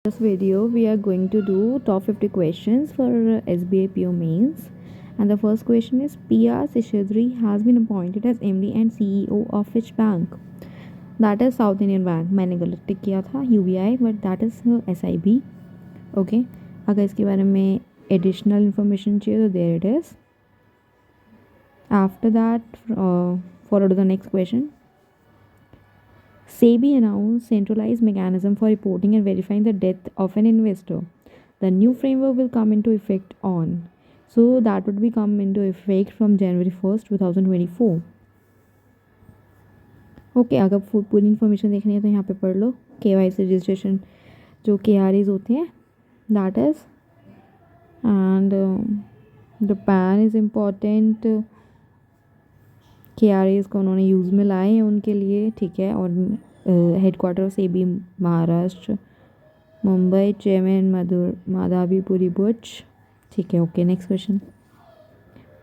This video we are going to do top 50 questions for SBI PO mains, and the first question is PR Seshadri has been appointed as MD and CEO of which bank? That is South Indian Bank. मैंने गलत टिक किया था UBI but that is SIB. Okay, अगर इसके बारे में additional information चाहिए तो there it is. After that forward to the next question. SEBI announced centralized mechanism for reporting and verifying the death of an investor. The new framework will come into effect on. So that would be come into effect from January 1st, 2024. Okay अगर पूरी information देखनी है तो यहाँ पे पढ़ लो KYC registration जो KRAs होते हैं that is and the pan is important KRAs को उन्होंने यूज़ में लाए हैं उनके लिए ठीक है और हेडक्वार्टर सेबी महाराष्ट्र मुंबई चेयरमैन माधवीपुरी बुच ठीक है okay next question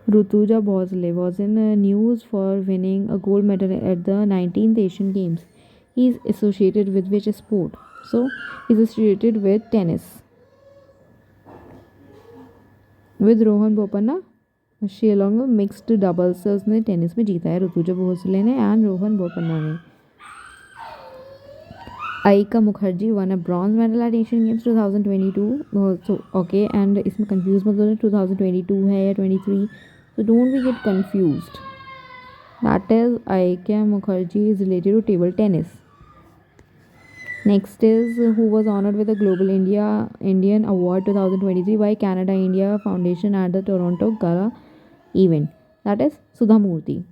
Rutuja Bhosle was in news for winning a gold medal at the 19th Asian Games. He is associated with which sport? So, he is associated with tennis. With Rohan Bopanna, she along with mixed doubles ने tennis में जीता है ऋतुजा भोसले ने and Rohan Bopanna ने. Aika Mukherjee won a bronze medal at Asian Games 2022. So okay and इसमें confused मत होना 2022 है या 23. So don't we get confused. That is Aika Mukherjee is related to table tennis. Next is who was honored with the Global Indian Award 2023 by Canada India Foundation at the Toronto Gala event. That is Sudha Murthy.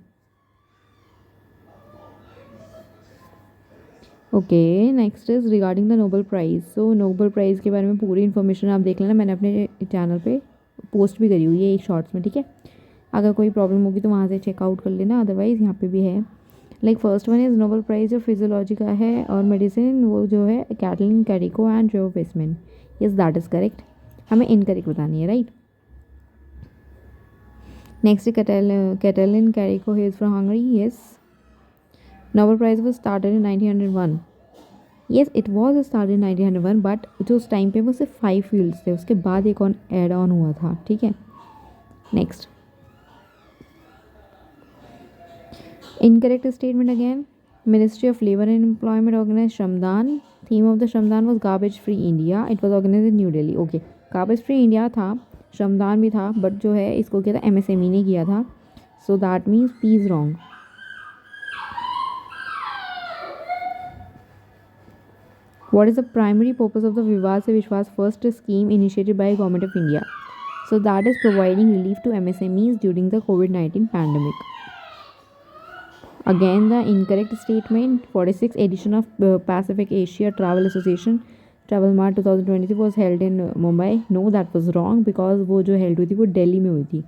Okay next is regarding the Nobel prize. So Nobel prize के बारे में पूरी information आप देख लेना. मैंने अपने channel पे पोस्ट भी करी हुई है एक शॉर्ट्स में ठीक है. अगर कोई प्रॉब्लम होगी तो वहाँ से चेकआउट कर लेना. अदरवाइज़ यहाँ पे भी है. Like first one is Nobel prize जो फिजियोलॉजी का है और मेडिसिन वो जो है कैटलिन कैरिको एंड जो Weissman. Yes that is correct. हमें इनकरेक्ट बतानी है right. Next Katalin Kariko he is from Hungary. Yes Nobel Prize was started in 1901. Yes, it was started in 1901 but जो उस टाइम पे वो सिर्फ 5 फील्ड्स थे. उसके बाद एक और एड ऑन हुआ था ठीक है. Next incorrect statement again. Ministry of labour and employment organise Shramdaan. Theme of the Shramdaan was garbage free India. It was organise in New Delhi. Okay garbage free India था श्रमदान भी था बट जो है इसको किया था MSME ने किया था. So that means P is wrong. What is the primary purpose of the Vivad Se Vishwas first scheme initiated by Government of India? So that is providing relief to MSMEs during the COVID-19 pandemic. Again the incorrect statement. 46th edition of Pacific Asia Travel Association Travel Mart 2023 was held in Mumbai. No that was wrong because वो जो held हुई थी वो दिल्ली में हुई थी.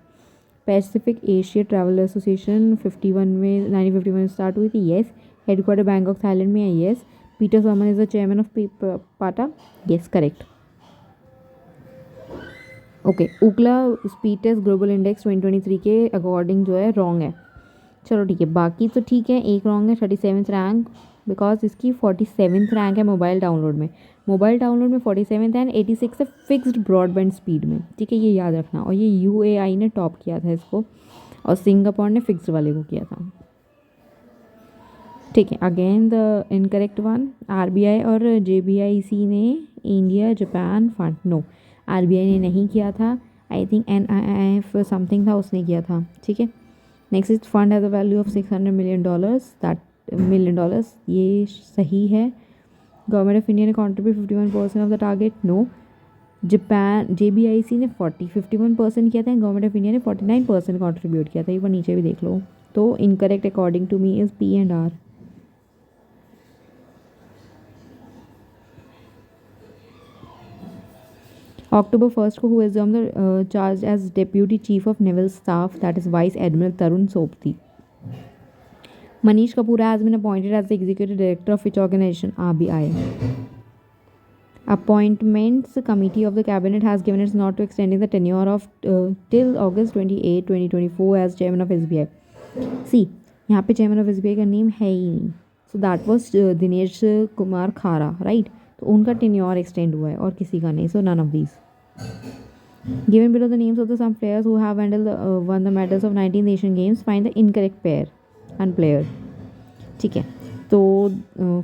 Pacific Asia Travel Association 51 में 1951 start हुई थी. Yes. हेडक्वार्टर बैंकॉक थाईलैंड में है. Yes. Peter Soman is the chairman of PATA. Yes, correct. Okay Ookla speed test global index 2023 के अकॉर्डिंग जो है रॉन्ग है. चलो ठीक है बाकी तो ठीक है. एक रॉन्ग है 37th रैंक बिकॉज इसकी 47th रैंक है मोबाइल डाउनलोड में. मोबाइल डाउनलोड में 47th एंड 86 है फिक्स्ड ब्रॉडबैंड स्पीड में ठीक है. ये याद रखना. और ये UAI ने टॉप किया था इसको और सिंगापुर ने फिक्स्ड वाले को किया था ठीक है. Again the incorrect one. RBI और JBIC ने India Japan fund. No RBI ने नहीं किया था. आई थिंक NIIF समथिंग था उसने किया था ठीक है. Next is fund has a value of $600 million. That $1 ये सही है. गवर्नमेंट ऑफ इंडिया ने contribute 51% of the target. No Japan JBIC ने 51% किया था. गवर्नमेंट ऑफ इंडिया ने 49% कॉन्ट्रीब्यूट किया था. एक बार नीचे भी देख लो. तो incorrect according to me is P and R. October 1st को who assumed the charge as Deputy Chief of Naval Staff that is Vice Admiral Tarun Sopti. Manish Kapoor has been appointed as the Executive Director of which organization? RBI. Appointments Committee of the Cabinet has given its nod to extending the tenure of till August 28, 2024 as Chairman of SBI. See, यहाँ पे Chairman of SBI का name है ही नहीं. So that was Dinesh Kumar Khara, right? तो उनका tenure extend हुआ है और किसी का नहीं. So none of these. Given below the names of the some players who have won the medals of 19th Asian Games, find the incorrect pair and player. ठीक है, तो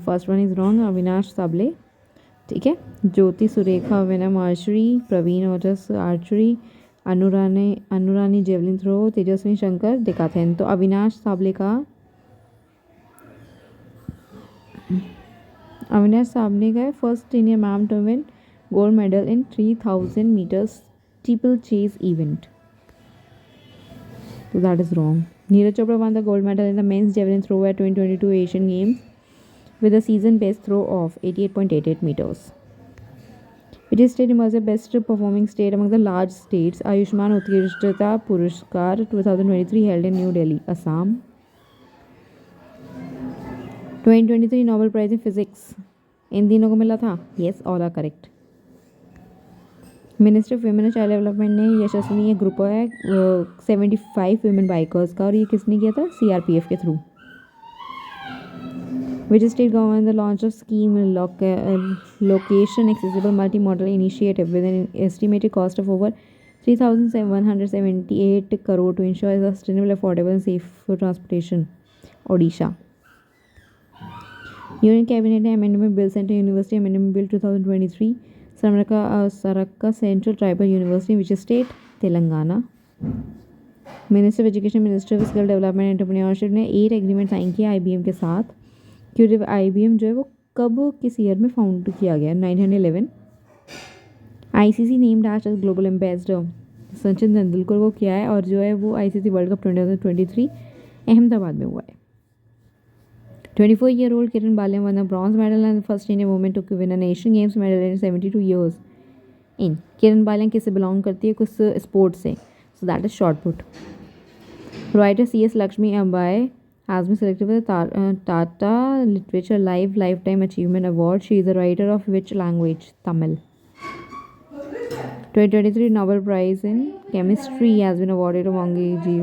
first one is wrong. Avinash Sable. ठीक है. Jyoti Surekha Vennam archery. Praveen Ojas archery. Annu Rani javelin throw. Tejaswin Shankar decathlon. तो अविनाश साबले का है first Indian man to win gold medal in 3000 meters steeplechase event. So that is wrong. Neeraj Chopra won the gold medal in the men's javelin throw at 2022 Asian Games with a season best throw of 88.88 meters. Which state emerged the best performing state among the large states? Ayushman Utkrishta Puruskar 2023 held in New Delhi, Assam. 2023 Nobel Prize in Physics इन तीनों को मिला था. Yes, all are correct. Ministry of women and child development ने यशस्विनी ये group है 75 women bikers का, और ये किसने किया था? CRPF के through. Which state government the launch of scheme location accessible multi modal initiative with an estimated cost of over 3,178 crore to ensure sustainable affordable and safe transportation? Odisha. Union cabinet ने amendment bill centre university amendment bill 2023 Sarakka central tribal university which state? Telangana. Minister of education minister of skill development entrepreneurship ने 8 agreement sign किया IBM के साथ. क्योंकि IBM जो है वो कब किस ईयर में फाउंड किया गया? 1911. ICC named as global ambassador Sachin Tendulkar को किया है, और जो है वो ICC वर्ल्ड कप 2023 अहमदाबाद में हुआ है. 24-year-old Kiran Balian won a bronze medal and the first Indian woman to win an Asian Games medal in 72 years. In Kiran Balian किससे belong करती है? कुछ स्पोर्ट्स से. So that is shot put. Writer C.S. Lakshmi Ambai has been selected for the Tata Literature Lifetime Achievement Award. She is a writer of which language? Tamil. 2023 Nobel Prize in Chemistry has been awarded to Wangi G.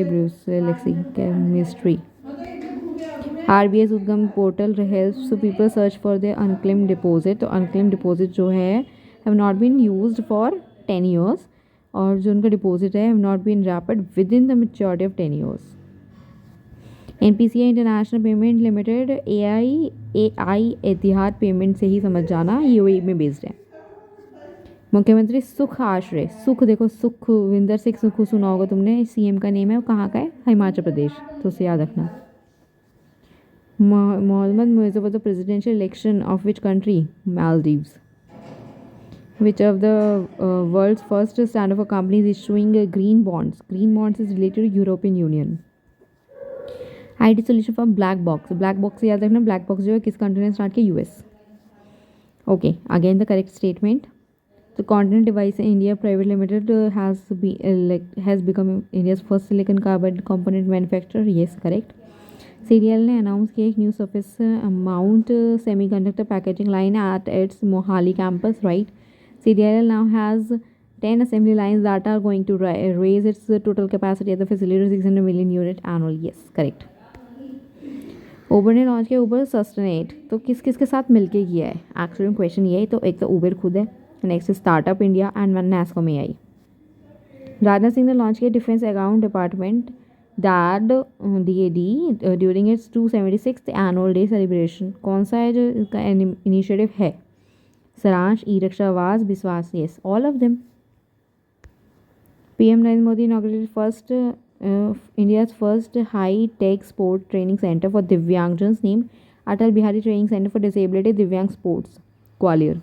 Bruce Lexi Chemistry. RBI's Udgam portal helps people search for the unclaimed deposit. तो unclaimed deposit जो है have not been used for 10 years, और जो उनका deposit है have not been repaid within the maturity of 10 years. NPCI international payment limited AI Etihad payment से ही समझ जाना UAE में बेस्ड है. मुख्यमंत्री सुख आश्रय. सुख देखो, सुखविंदर सिंह सुख सुना होगा तुमने. CM का नेम है, वो कहाँ का है? हिमाचल प्रदेश. तो उसे याद रखना. Mohammad Muizzu was the presidential election of which country? Maldives. Which of the world's first standard for companies issuing green bonds? Green bonds is related to European Union. IT solution for black box. Black box से याद रखना. black box जो है किस country ने start किया? US. Okay, again the correct statement. The Continental Device India Private Limited has become India's first silicon carbide component manufacturer. Yes, correct. CDL ने announce किया एक new surface mount semiconductor packaging line at its Mohali campus. Right. CDL now has 10 assembly lines that are going to raise its total capacity at the facility to 600 million unit annually. Yes, correct. उबर ने launch किया उबर सस्टेनेट. तो किस किस के साथ मिलके किया है? एक्चुअली क्वेश्चन ये है. तो एक तो उबर खुद है, next startup India and NASSCOM AI. Rajnath Singh ने लॉन्च किया defence account department DAD during its 276th annual day celebration. कौन सा है जो इसका इनिशिएटिव है? सारांश, ई रक्षा, आवास, विश्वास. Yes, all of them. PM Narendra Modi inaugurated first India's first high-tech sport training center for Divyangjans named Atal Bihari Training Center for Disability Divyang Sports, Gwalior.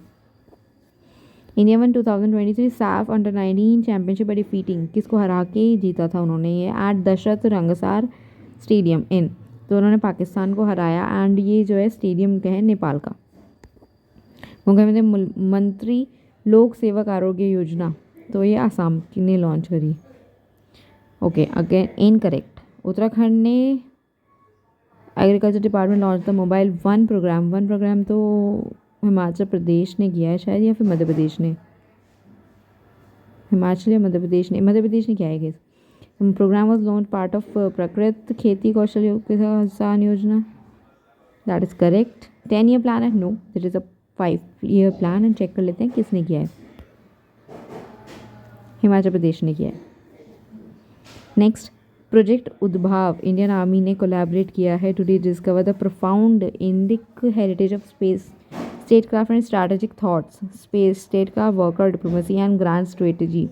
India won 2023 SAF Under-19 championship by defeating. किसको हरा के जीता था उन्होंने ये? At Dasharath Rangasala stadium in. तो उन्होंने पाकिस्तान को हराया. एंड ये जो है स्टेडियम का है नेपाल का. मुख्यमंत्री मंत्री लोक सेवक आरोग्य योजना. तो ये आसाम ने लॉन्च करी. Okay, again incorrect. उत्तराखंड ने agriculture department launch the mobile one programme. One programme तो हिमाचल प्रदेश ने किया है शायद, या फिर मध्य प्रदेश ने. हिमाचल या मध्य प्रदेश ने किया है guess. Programme was launch part of Prakrit Kheti Kaushal Kisan Yojana. That is correct. 10-year plan है? No, this is a 5 year plan and check कर लेते हैं किसने किया है। हिमाचल प्रदेश ने किया है। Next, project Udbhav Indian army ने कोलैबोरेट किया है to discover the profound Indic heritage of space statecraft and strategic thoughts space statecraft warcraft diplomacy and grand strategy.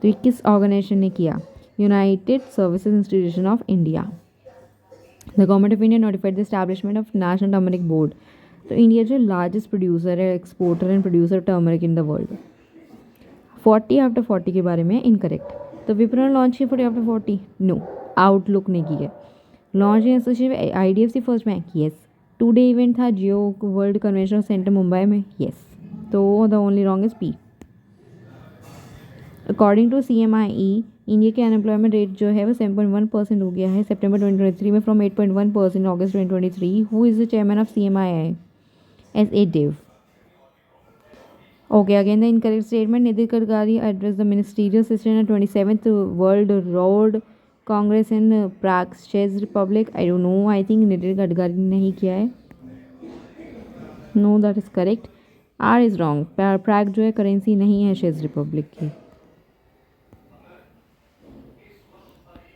तो ये किस ऑर्गेनाइजेशन ने किया? United Services Institution of India. The government of India notified the establishment of national turmeric board. तो India जो largest producer है, exporter and producer turmeric in the world. 40 after 40 के बारे में इनकरेक्ट। तो विप्रो ने लॉन्च किया 40 आफ्टर 40? नो, आउटलुक ने की है। Launch in association IDFC first bank? Yes. 2 day event था Jio world convention centre Mumbai में? येस। तो the only wrong is P. According to CMIE India के अनएम्प्लॉयमेंट रेट जो है वो 7.1% हो गया है सितंबर 2023 में from 8.1% August 2023। Who is the chairman of CMII? SA Dev। Okay, again the incorrect statement. Nitin Gadkari addressed the ministerial session at 27th World Road Congress in Prague, Czech Republic. I don't know. I think Nitin Gadkari ने नहीं किया है. No, that is correct. R is wrong. Prague जो है currency नहीं है check Republic की.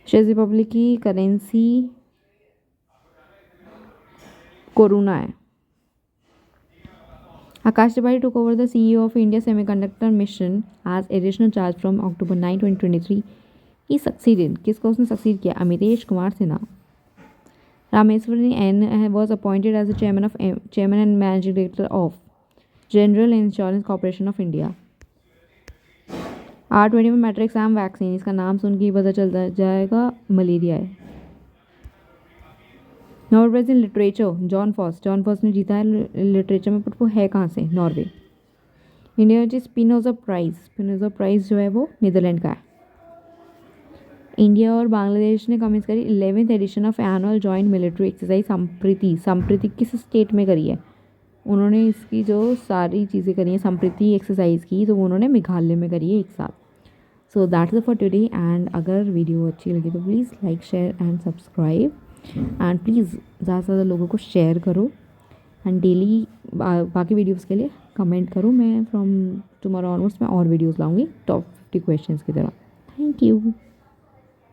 Check Republic की करेंसी कोरोना है. Akash Tripathi took over the CEO of India Semiconductor Mission as additional charge from October 9, 2023. He succeeded. किसको उसने succeed किया? Amitesh Kumar Sinha. Rameswaran N was appointed as the chairman and managing director of General Insurance Corporation of India. R20 में matric exam vaccine, इसका नाम सुन के ही पता चल जाएगा मलेरिया है. Nobel prize in literature Jon Fosse ने जीता है लिटरेचर में, बट वो है कहाँ से? नॉर्वे. इंडिया में स्पिनोजा प्राइज जो है वो नीदरलैंड का है. इंडिया और बांग्लादेश ने कमेंस करी 11th edition of annual joint military exercise Sampriti किस स्टेट में करी है? उन्होंने इसकी जो सारी चीज़ें करी हैं संप्रीति एक्सरसाइज की, तो उन्होंने मेघालय में करी है एक साथ. So that is for today. And अगर वीडियो अच्छी लगी तो please like share and subscribe and please ज़्यादा से ज़्यादा लोगों को शेयर करो. एंड डेली बाकी वीडियोस के लिए कमेंट करो. मैं फ्रॉम टुमारो ऑनवर्ड्स में और वीडियोस लाऊंगी टॉप 50 क्वेश्चंस की तरह. Thank you.